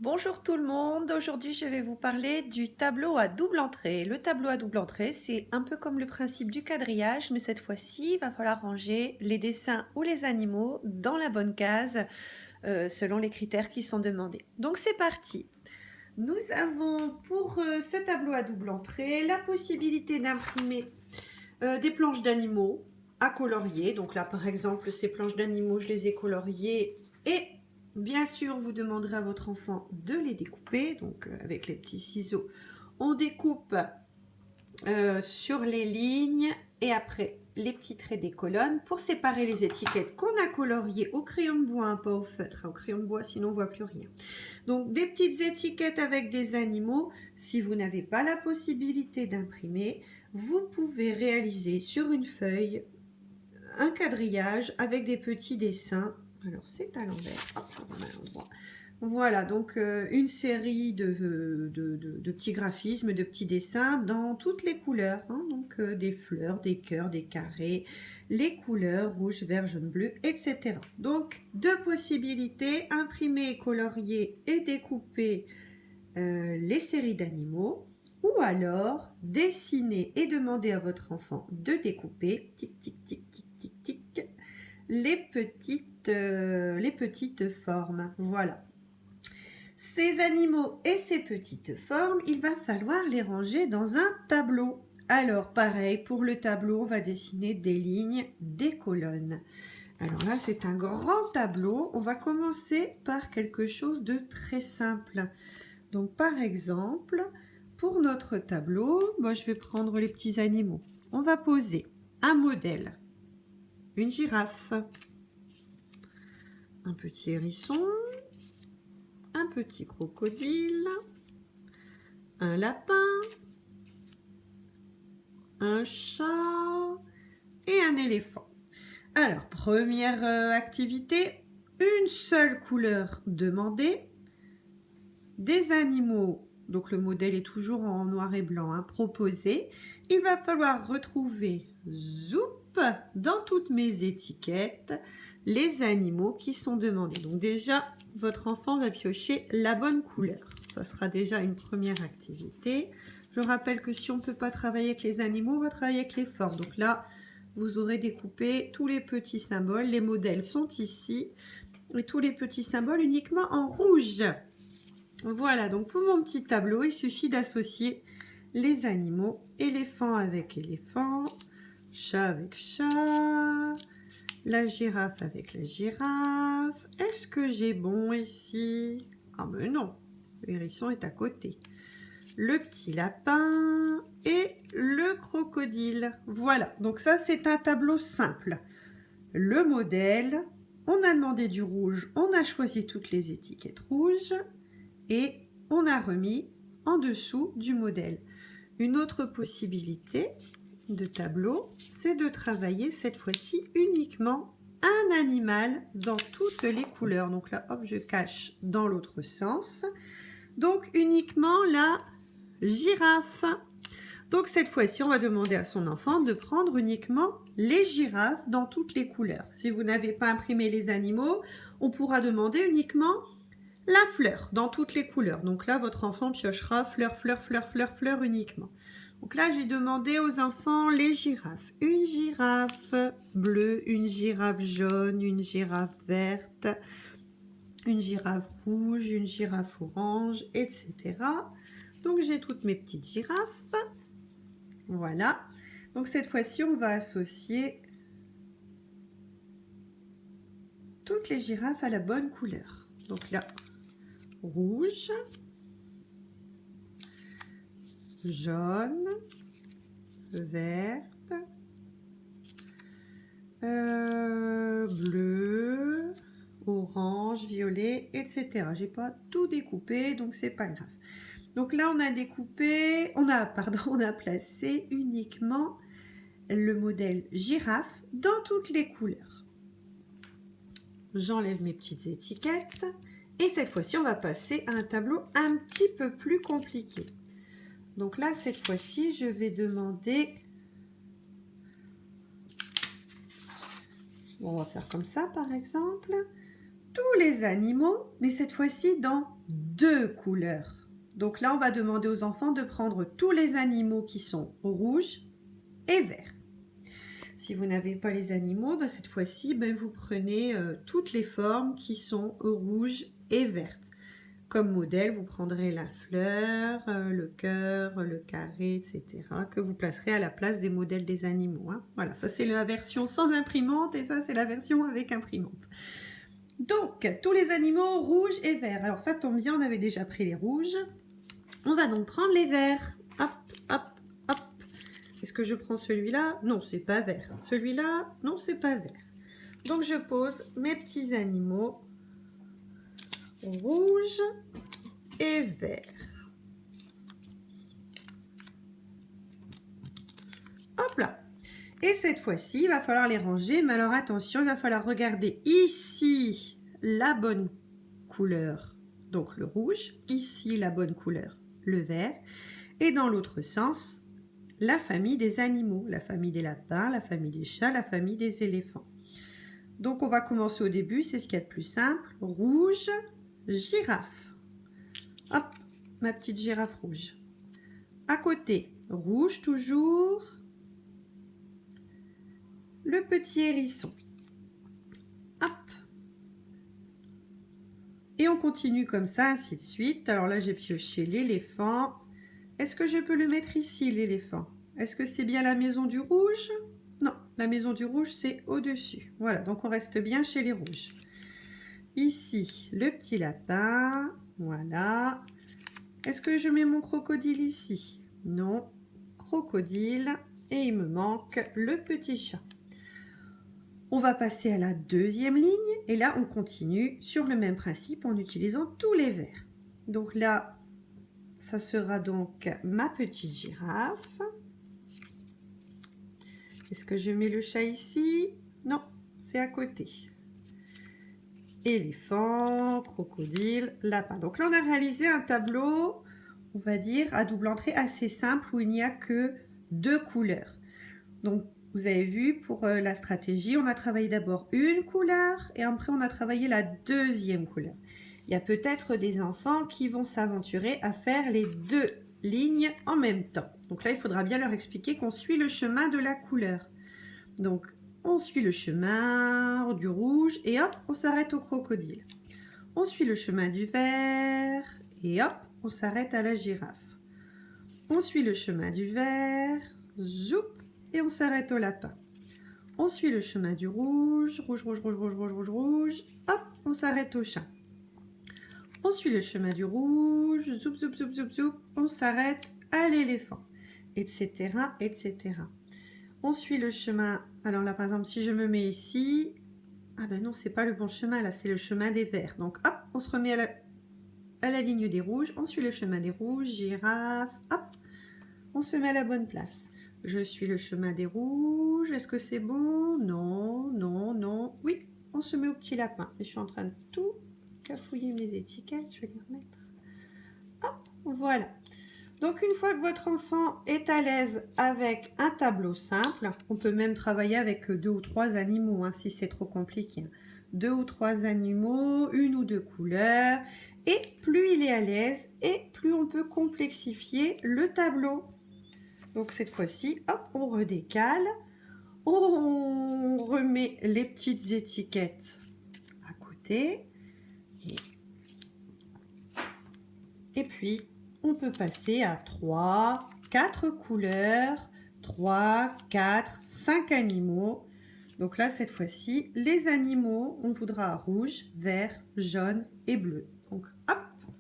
Bonjour tout le monde, aujourd'hui je vais vous parler du tableau à double entrée. Le tableau à double entrée, c'est un peu comme le principe du quadrillage, mais cette fois-ci, il va falloir ranger les dessins ou les animaux dans la bonne case selon les critères qui sont demandés. Donc c'est parti. Nous avons pour ce tableau à double entrée la possibilité d'imprimer des planches d'animaux à colorier. Donc là par exemple, ces planches d'animaux, je les ai coloriées et bien sûr, vous demanderez à votre enfant de les découper. Donc, avec les petits ciseaux, on découpe sur les lignes et après les petits traits des colonnes pour séparer les étiquettes qu'on a coloriées au crayon de bois, hein, pas au feutre, au crayon de bois, sinon on ne voit plus rien. Donc, des petites étiquettes avec des animaux. Si vous n'avez pas la possibilité d'imprimer, vous pouvez réaliser sur une feuille un quadrillage avec des petits dessins. Alors c'est à l'envers, hop, je remets à l'endroit. Voilà, donc une série de petits graphismes, de petits dessins dans toutes les couleurs, hein, donc des fleurs, des cœurs, des carrés, les couleurs rouge, vert, jaune, bleu, etc. Donc deux possibilités, imprimer, colorier et découper les séries d'animaux, ou alors dessiner et demander à votre enfant de découper, tic, tic, tic, tic, tic, tic, les petites formes. Voilà. Ces animaux et ces petites formes, il va falloir les ranger dans un tableau. Alors pareil, pour le tableau, on va dessiner des lignes, des colonnes. Alors là, c'est un grand tableau. On va commencer par quelque chose de très simple. Donc par exemple, pour notre tableau, moi je vais prendre les petits animaux. On va poser un modèle, une girafe, un petit hérisson, un petit crocodile, un lapin, un chat et un éléphant. Alors, première activité, une seule couleur demandée, des animaux, donc le modèle est toujours en noir et blanc, hein, proposé. Il va falloir retrouver, zoup, dans toutes mes étiquettes, les animaux qui sont demandés. Donc déjà, votre enfant va piocher la bonne couleur. Ça sera déjà une première activité. Je rappelle que si on ne peut pas travailler avec les animaux, on va travailler avec les formes. Donc là, vous aurez découpé tous les petits symboles. Les modèles sont ici. Et tous les petits symboles uniquement en rouge. Voilà, donc pour mon petit tableau, il suffit d'associer les animaux, éléphant avec éléphant, chat avec chat, la girafe avec la girafe. Est-ce que j'ai bon ici? Ah mais non, l'hérisson est à côté. Le petit lapin et le crocodile. Voilà, donc ça c'est un tableau simple. Le modèle, on a demandé du rouge, on a choisi toutes les étiquettes rouges et on a remis en dessous du modèle. Une autre possibilité de tableau, c'est de travailler cette fois-ci uniquement un animal dans toutes les couleurs. Donc là, hop, je cache dans l'autre sens. Donc uniquement la girafe. Donc cette fois-ci, on va demander à son enfant de prendre uniquement les girafes dans toutes les couleurs. Si vous n'avez pas imprimé les animaux, on pourra demander uniquement la fleur dans toutes les couleurs. Donc là, votre enfant piochera fleur, fleur, fleur, fleur, fleur uniquement. Donc là, j'ai demandé aux enfants les girafes. Une girafe bleue, une girafe jaune, une girafe verte, une girafe rouge, une girafe orange, etc. Donc j'ai toutes mes petites girafes. Voilà. Donc cette fois-ci, on va associer toutes les girafes à la bonne couleur. Donc là, rouge, jaune, verte, bleu, orange, violet, etc. J'ai pas tout découpé, donc c'est pas grave. Donc là, on a découpé, on a placé uniquement le modèle girafe dans toutes les couleurs. J'enlève mes petites étiquettes et cette fois-ci, on va passer à un tableau un petit peu plus compliqué. Donc là, cette fois-ci, je vais demander... On va faire comme ça, par exemple. Tous les animaux, mais cette fois-ci dans 2 couleurs. Donc là, on va demander aux enfants de prendre tous les animaux qui sont rouges et verts. Si vous n'avez pas les animaux, ben, cette fois-ci, ben, vous prenez toutes les formes qui sont rouges et vertes. Comme modèle, vous prendrez la fleur, le cœur, le carré, etc. que vous placerez à la place des modèles des animaux. Hein. Voilà, ça c'est la version sans imprimante et ça c'est la version avec imprimante. Donc, tous les animaux rouges et verts. Alors ça tombe bien, on avait déjà pris les rouges. On va donc prendre les verts. Hop, hop, hop. Est-ce que je prends celui-là? Non, c'est pas vert. Celui-là? Non, c'est pas vert. Donc je pose mes petits animaux rouges et verts. Hop là. Et cette fois-ci, il va falloir les ranger. Mais alors attention, il va falloir regarder ici la bonne couleur, donc le rouge. Ici la bonne couleur, le vert. Et dans l'autre sens, la famille des animaux. La famille des lapins, la famille des chats, la famille des éléphants. Donc on va commencer au début, c'est ce qu'il y a de plus simple. Rouge, girafe. Hop, ma petite girafe rouge. À côté, rouge toujours. Le petit hérisson. Hop. Et on continue comme ça, ainsi de suite. Alors là, j'ai pioché l'éléphant. Est-ce que je peux le mettre ici, l'éléphant? Est-ce que c'est bien la maison du rouge? Non, la maison du rouge, c'est au-dessus. Voilà, donc on reste bien chez les rouges. Ici, le petit lapin. Voilà. Est-ce que je mets mon crocodile ici? Non. Crocodile. Et il me manque le petit chat. On va passer à la deuxième ligne et là on continue sur le même principe en utilisant tous les verts. Donc là, ça sera donc ma petite girafe. Est-ce que je mets le chat ici? Non, c'est à côté. Éléphant, crocodile, lapin. Donc là on a réalisé un tableau, on va dire, à double entrée assez simple où il n'y a que 2 couleurs. Donc vous avez vu, pour la stratégie, on a travaillé d'abord une couleur et après on a travaillé la deuxième couleur. Il y a peut-être des enfants qui vont s'aventurer à faire les 2 lignes en même temps. Donc là, il faudra bien leur expliquer qu'on suit le chemin de la couleur. Donc, on suit le chemin du rouge et hop, on s'arrête au crocodile. On suit le chemin du vert et hop, on s'arrête à la girafe. On suit le chemin du vert, zoup, et on s'arrête au lapin. On suit le chemin du rouge, rouge, rouge, rouge, rouge, rouge, rouge, rouge, hop, on s'arrête au chat. On suit le chemin du rouge, zoup, zoup, zoup, zoup, zoup, on s'arrête à l'éléphant, etc., etc. On suit le chemin, alors là par exemple si je me mets ici, ah ben non c'est pas le bon chemin là, c'est le chemin des verts. Donc hop, on se remet à la ligne des rouges, on suit le chemin des rouges, girafe, hop, on se met à la bonne place. Je suis le chemin des rouges. Est-ce que c'est bon? Non, non, non. Oui, on se met au petit lapin. Et je suis en train de tout cafouiller mes étiquettes. Je vais les remettre. Hop, voilà. Donc, une fois que votre enfant est à l'aise avec un tableau simple, on peut même travailler avec 2 ou 3 animaux, hein, si c'est trop compliqué. 2 ou 3 animaux, 1 ou 2 couleurs. Et plus il est à l'aise, et plus on peut complexifier le tableau. Donc cette fois-ci, hop, on redécale, on remet les petites étiquettes à côté. Et puis, on peut passer à 3, 4 couleurs, 3, 4, 5 animaux. Donc là, cette fois-ci, les animaux, on voudra rouge, vert, jaune et bleu. Donc hop,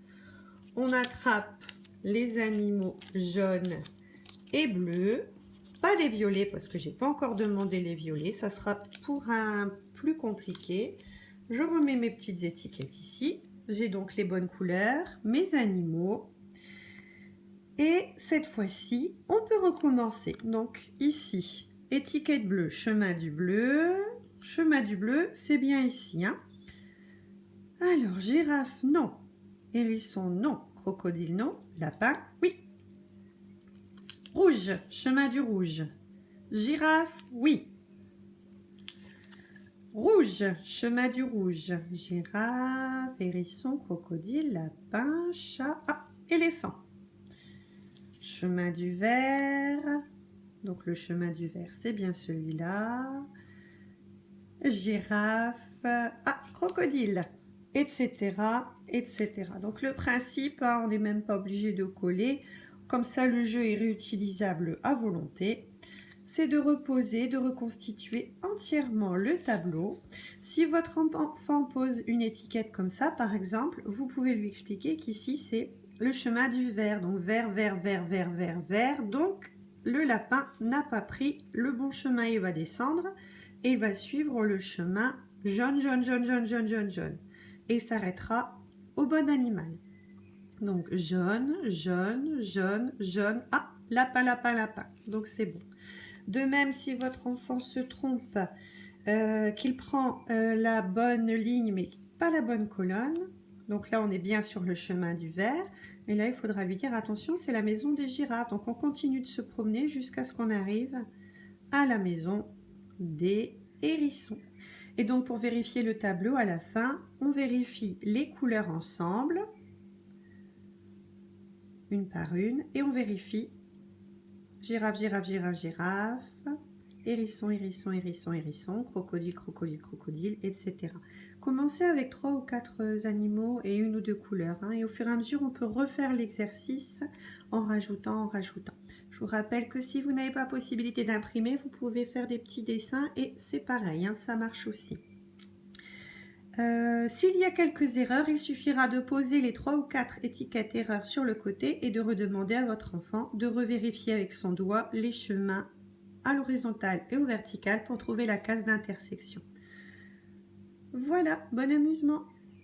on attrape les animaux jaunes et bleus. Pas les violets parce que j'ai pas encore demandé les violets, ça sera pour un plus compliqué. Je remets mes petites étiquettes ici. J'ai donc les bonnes couleurs, mes animaux. Et cette fois-ci, on peut recommencer. Donc ici, étiquette bleue, chemin du bleu. Chemin du bleu, c'est bien ici. Hein. Alors, girafe, non. Hérisson, non. Crocodile, non. Lapin, oui. Rouge, chemin du rouge. Girafe, oui. Rouge, chemin du rouge. Girafe, hérisson, crocodile, lapin, chat, éléphant. Chemin du vert. Donc le chemin du vert, c'est bien celui-là. Girafe, crocodile, etc., etc. Donc le principe, on n'est même pas obligé de coller. Comme ça, le jeu est réutilisable à volonté. C'est de reposer, de reconstituer entièrement le tableau. Si votre enfant pose une étiquette comme ça, par exemple, vous pouvez lui expliquer qu'ici, c'est le chemin du vert. Donc vert, vert, vert, vert, vert, vert. Donc le lapin n'a pas pris le bon chemin. Il va descendre et il va suivre le chemin jaune, jaune, jaune, jaune, jaune, jaune, jaune. Et il s'arrêtera au bon animal. Donc jaune, jaune, jaune, jaune. Lapin, lapin, lapin. Donc c'est bon. De même, si votre enfant se trompe, qu'il prend la bonne ligne mais pas la bonne colonne, donc là on est bien sur le chemin du vert, et là il faudra lui dire attention, c'est la maison des girafes. Donc on continue de se promener jusqu'à ce qu'on arrive à la maison des hérissons. Et donc pour vérifier le tableau à la fin, on vérifie les couleurs ensemble, une par une, et on vérifie girafe, girafe, girafe, girafe, hérisson, hérisson, hérisson, hérisson, crocodile, crocodile, crocodile, etc. Commencez avec 3 ou 4 animaux et 1 ou 2 couleurs. Et au fur et à mesure, on peut refaire l'exercice en rajoutant, en rajoutant. Je vous rappelle que si vous n'avez pas possibilité d'imprimer, vous pouvez faire des petits dessins et c'est pareil, ça marche aussi. S'il y a quelques erreurs, il suffira de poser les 3 ou 4 étiquettes erreurs sur le côté et de redemander à votre enfant de revérifier avec son doigt les chemins à l'horizontale et au vertical pour trouver la case d'intersection. Voilà, bon amusement!